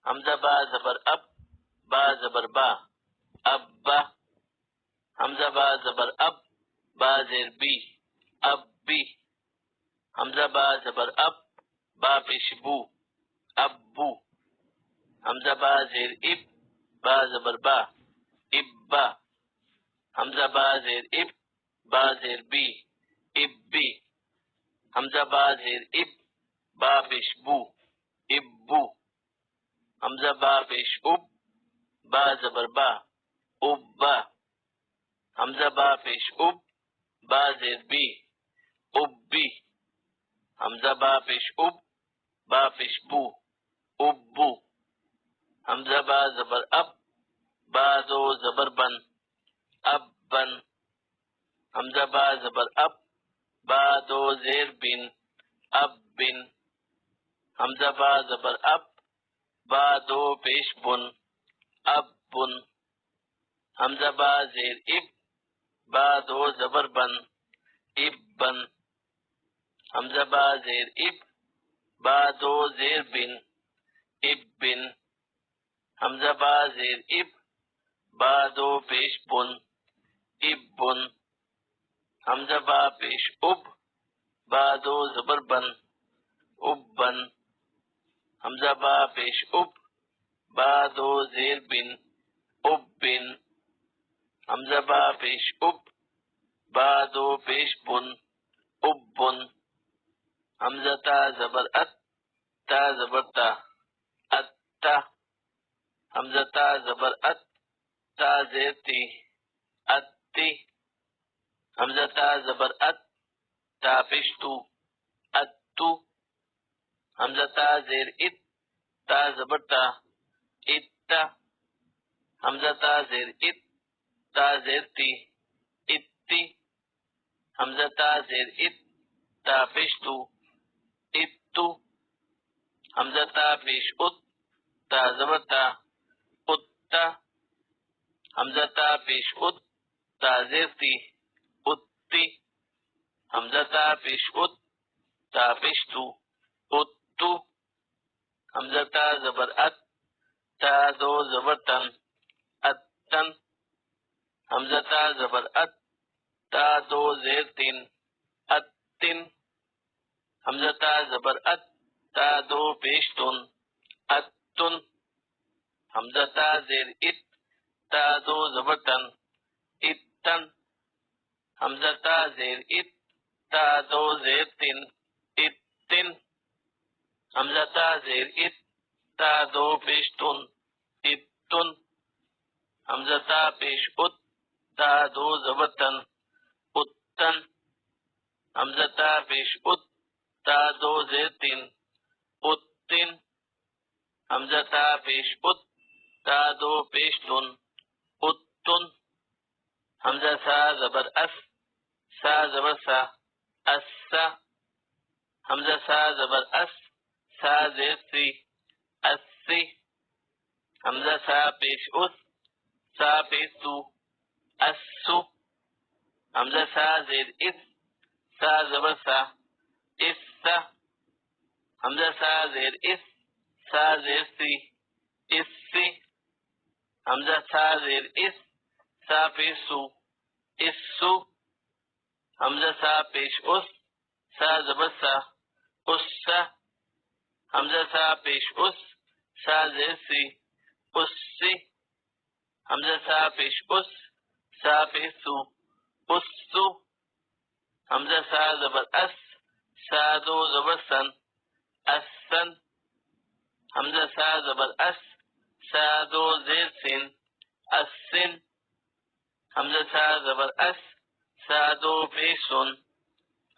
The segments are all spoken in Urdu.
حمزہ با زبر اب، با زبر با، ابا. حمزہ با زبر اب، با زیر بی، اب بی. حمزہ با زبر اب، با پیش بو، ابو. حمزہ با زیر اب، با زبر با، ابا. حمزہ با زیر اب، با زیر بی، ابی. حمزہ با زیر اب، با پیش بو، ابو. حمزہ با پیش اب، با زبر با، ابا. حمزہ با پیش اب، با زیر بی، ابی. حمزہ با پیش اب، با پیش بو، ابو. حمزہ با زبر اب، با دو زبر بن، ابن. حمزہ با زبر اب، با دو زیر بن، ابن. حمزہ با زبر اب، با دو پیش بن، ابن. حمزہ با زیر اب، با دو زبر بن، ابن. حمزہ با زیر اب، با دو زیر بن، ابن. حمزہ با زیر اب، با دو پیش بن، ابن. حمزہ با پیش اب، با دو زبر بن، ابن. حمزہ با پیش اب، با دو زیر بن، ابن. حمزہ با پیش اب، با دو پیش بن، ابن. حمزہ تا زبر ات، تا زبر تا، اتا. حمزہ تا زبر ات، تا زیر تی، اتی. حمزہ تا زبر ات، تا پیش تو، اتو. حمزہ تا زیر ات، تا زبر تا، اتا. حمزہ تا زیر ات، تا زیر تی، اتی. حمزہ تا زیر ات، تا پیش تو، اتو. حمزہ تا پیش ات، تا زبر تا، اتا. حمزہ تا پیش ات، تا زیر تی، اتی. حمزہ تا پیش ات، تا پیش تو، اتو. حمزہ تا زبر ات، تا دو زبر تن، اتن. حمزہ تا زبر ات، تا دو زیر تین، اتن. حمزہ تا زبر ات، تا دو پیش تن، اتن. حمزہ تا زیر ات، تا دو زبر تن، اتن. حمزہ تا زیر ات، تا دو زیر تین، اتن. حمزہ تا زیر ات، تا دو پیش تن، اتن. حمزہ تا پیش ات، تا دو زبر تن، اتن. حمزہ تا پیش ات، تا دو زیر تین، اتن. حمزہ تا پیش ات، تا دو پیش تن، اتن. حمزہ سا زبر اس، سا زبر سا، اسا. حمزہ سا زبر اس، سا زیر سی، اسی. حمزہ سا پیش اس، سا پیش تو، اسو. حمزہ سا زیر اس، سا زبر سا، اسا. حمزہ سا زیر اس، سا زیر سی، اسی. حمزہ سا زیر اس، سا پیش سو، اسو. حمزہ سا پیش اس، سا زبر سا، اسا. حمزہ سا پیش اس، سا زیر سی، اسی. حمزہ سا پیش اس، سا پیش سو، اسو. حمزہ سا زبر اس، سا دو زبر سن، اسن. حمزہ سا زبر اس، سا دو زیر سن، اسن. حمزہ سا زبر اس، سا دو پیش سن،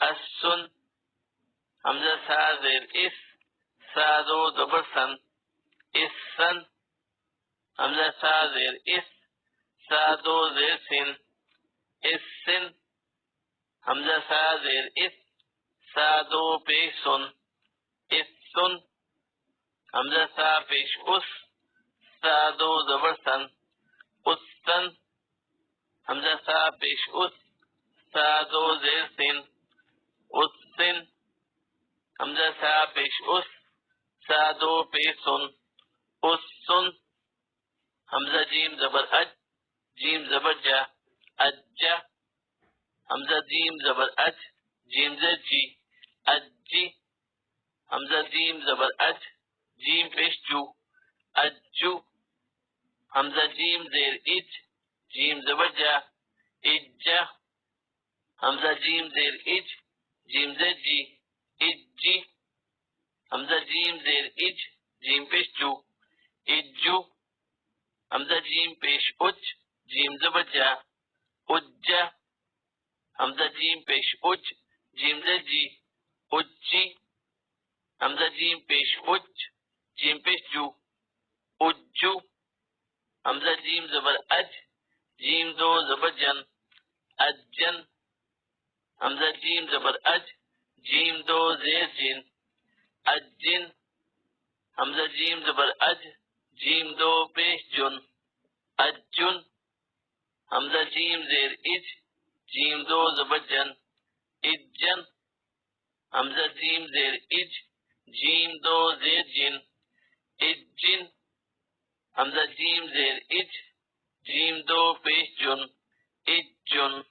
اسن. حمزہ سا زیر اس، سا دو زبر سن، اسن. حمزہ سا زیر اس، سا دو زیر سن، اسن. حمزہ سا زیر اس، سا دو پیش سن، اسن. حمزہ سا پیش اس، سا دو زبر سن، اسن. حمزہ سا پیش اس، سا دو زیر سن، اسن. حمزہ سا پیش اس، سا دو پیش سن، اس سن. حمزہ جیم زبر اج، جیم زبر جا، اجا. حمزہ جیم زبر اج، جیم زر جی، اجی. حمزہ جیم زبر اج، جیم پیش جو، اجو. حمزہ جیم زیر اج، جیم زبر جا، اجا. حمزہ جیم زیر اج، جیم زر جی، اجی. حمزہ جیم زیر اج، جیم پیش جو، اجو. حمزہ جیم پیش اج، جیم زبر جا، اجا. حمزہ جیم پیش اج، جیم زر جی، اجی. حمزہ جیم پیش اج، جیم پیش جو، اجو. حمزہ جیم زبر اج، جیم دو زبر جن، اجن. حمزہ جیم زبر اج، جیم دو زیر جن، اجن. حمزہ جیم زبر اج، جیم دو پیش جن، اجن. حمزہ جیم زیر اج، جیم دو زبر جن، اجن. حمزہ جیم زیر اج، جیم دو زیر جن، اجن. حمزہ جیم زیر اج، جیم دو پیش جن، اجن.